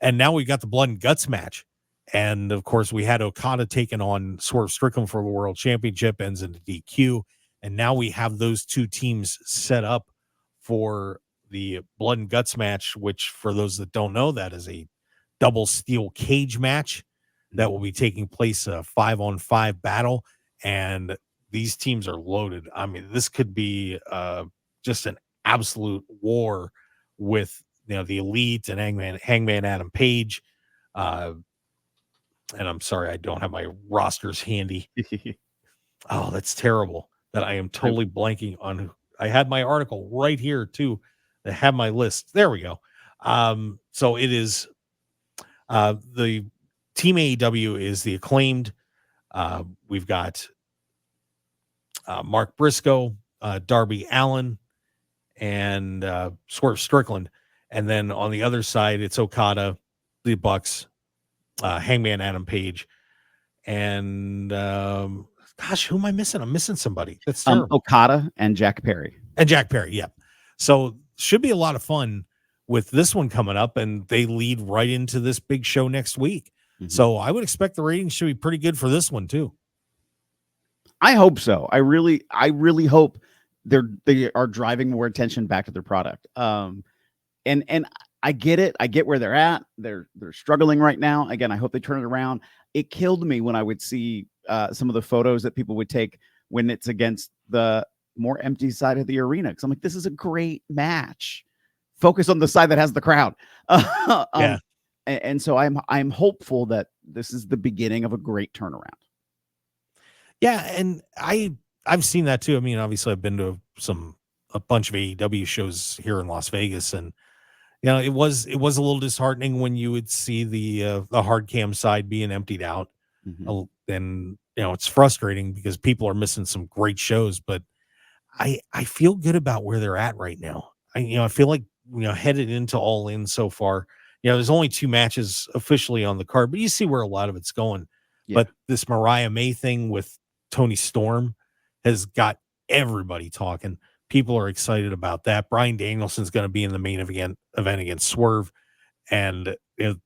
And now we got the Blood and Guts match. And of course, we had Okada taking on Swerve Strickland for the World Championship, ends in the DQ. And now we have those two teams set up for the Blood and Guts match, which, for those that don't know, that is a double steel cage match that will be taking place, a 5-on-5 battle. And these teams are loaded. I mean, this could be just an absolute war with, the Elite and Hangman Adam Page. And I'm sorry, I don't have my rosters handy. Oh, that's terrible that I am totally blanking on. I had my article right here too. That had my list. There we go. So it is the Team AEW is the Acclaimed. We've got Mark Briscoe, Darby Allin, and Swerve Strickland. And then on the other side, it's Okada, the Bucks, Hangman Adam Page, and gosh, who am I missing? I'm missing somebody. That's terrible. Okada and Jack Perry. Yeah. So should be a lot of fun with this one coming up, and they lead right into this big show next week. Mm-hmm. So I would expect the ratings should be pretty good for this one too. I hope so. I really hope they are driving more attention back to their product. And I get it. I get where they're at. They're struggling right now. Again, I hope they turn it around. It killed me when I would see some of the photos that people would take when it's against the more empty side of the arena. Because I'm like, this is a great match. Focus on the side that has the crowd. Yeah. And so I'm hopeful that this is the beginning of a great turnaround. Yeah, and I've seen that too. I mean, obviously, I've been to a bunch of AEW shows here in Las Vegas, and it was a little disheartening when you would see the hard cam side being emptied out. Mm-hmm. And it's frustrating because people are missing some great shows. But I feel good about where they're at right now. I feel like headed into All In so far. There's only 2 matches officially on the card, but you see where a lot of it's going. Yeah. But this Mariah May thing with Tony Storm has got everybody talking. People are excited about that. Bryan Danielson's going to be in the main event against Swerve, and the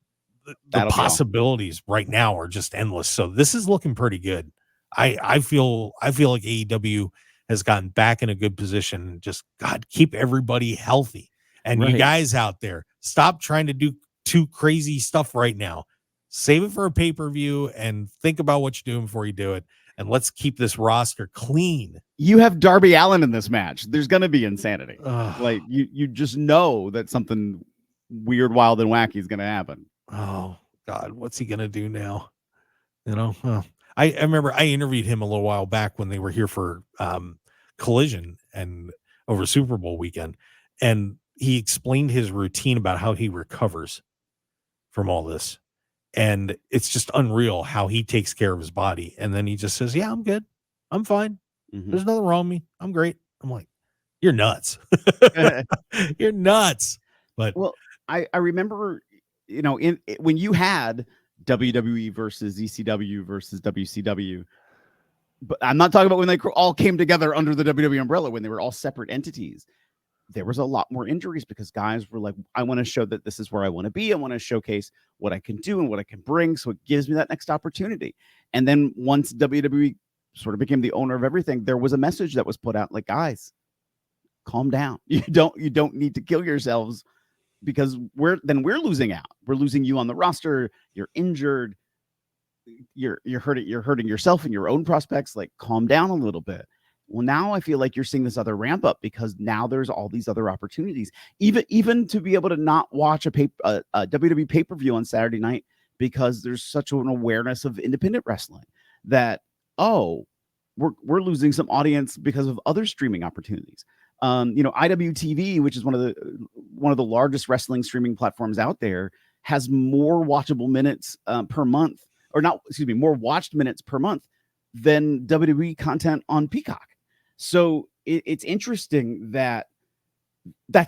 possibilities right now are just endless. So this is looking pretty good. I feel like AEW has gotten back in a good position. Just keep everybody healthy. And You guys out there, stop trying to do too crazy stuff right now. Save it for a pay-per-view and think about what you're doing before you do it. And let's keep this roster clean. You have Darby Allin in this match. There's going to be insanity. Like you just know that something weird, wild, and wacky is going to happen. Oh God, what's he going to do now? I remember I interviewed him a little while back when they were here for Collision and over Super Bowl weekend, and he explained his routine about how he recovers from all this. And it's just unreal how he takes care of his body. And then he just says, yeah, I'm good. I'm fine. Mm-hmm. There's nothing wrong with me. I'm great. I'm like, you're nuts. You're nuts. But I remember, when you had WWE versus ECW versus WCW, but I'm not talking about when they all came together under the WWE umbrella, when they were all separate entities. There was a lot more injuries because guys were like, I want to show that this is where I want to be. I want to showcase what I can do and what I can bring. So it gives me that next opportunity. And then once WWE sort of became the owner of everything, there was a message that was put out like, guys, calm down. You don't need to kill yourselves because we're losing out. We're losing you on the roster. You're injured. You're hurting yourself and your own prospects. Like, calm down a little bit. Well, now I feel like you're seeing this other ramp up because now there's all these other opportunities, even to be able to not watch a WWE pay-per-view on Saturday night because there's such an awareness of independent wrestling that, we're losing some audience because of other streaming opportunities. IWTV, which is one of the largest wrestling streaming platforms out there, has more watchable minutes per month, more watched minutes per month than WWE content on Peacock. So it's interesting that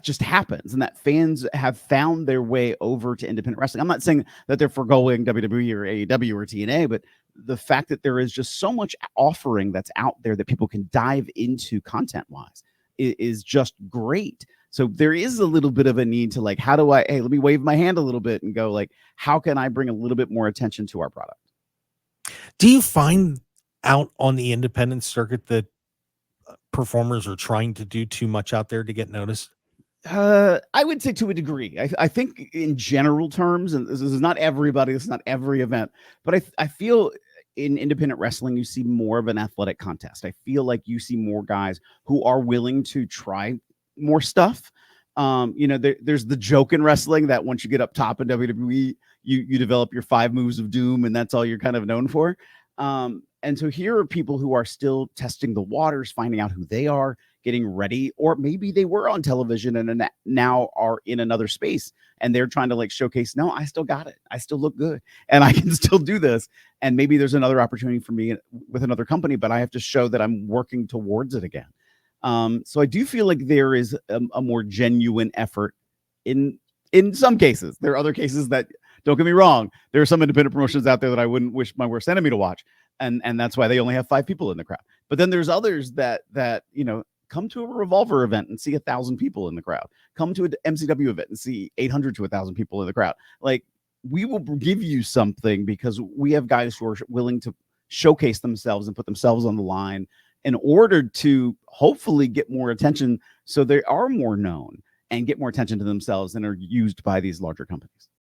just happens and that fans have found their way over to independent wrestling. I'm not saying that they're forgoing WWE or AEW or TNA, but the fact that there is just so much offering that's out there that people can dive into content-wise is just great. So there is a little bit of a need to like, how do I, hey, let me wave my hand a little bit and go like, how can I bring a little bit more attention to our product? Do you find out on the independent circuit that performers are trying to do too much out there to get noticed? I would say to a degree. I think in general terms, and this is not everybody, this is not every event, but I feel in independent wrestling, you see more of an athletic contest. I feel like you see more guys who are willing to try more stuff. There's the joke in wrestling that once you get up top in WWE, you develop your 5 moves of doom, and that's all you're kind of known for. And so here are people who are still testing the waters, finding out who they are, getting ready, or maybe they were on television and now are in another space and they're trying to like showcase, no, I still got it. I still look good and I can still do this. And maybe there's another opportunity for me with another company, but I have to show that I'm working towards it again. So I do feel like there is a more genuine effort in some cases. There are other cases that, don't get me wrong, there are some independent promotions out there that I wouldn't wish my worst enemy to watch. And that's why they only have 5 people in the crowd. But then there's others that come to a Revolver event and see 1,000 people in the crowd. Come to an MCW event and see 800 to 1,000 people in the crowd. Like, we will give you something because we have guys who are willing to showcase themselves and put themselves on the line in order to hopefully get more attention, so they are more known and get more attention to themselves and are used by these larger companies.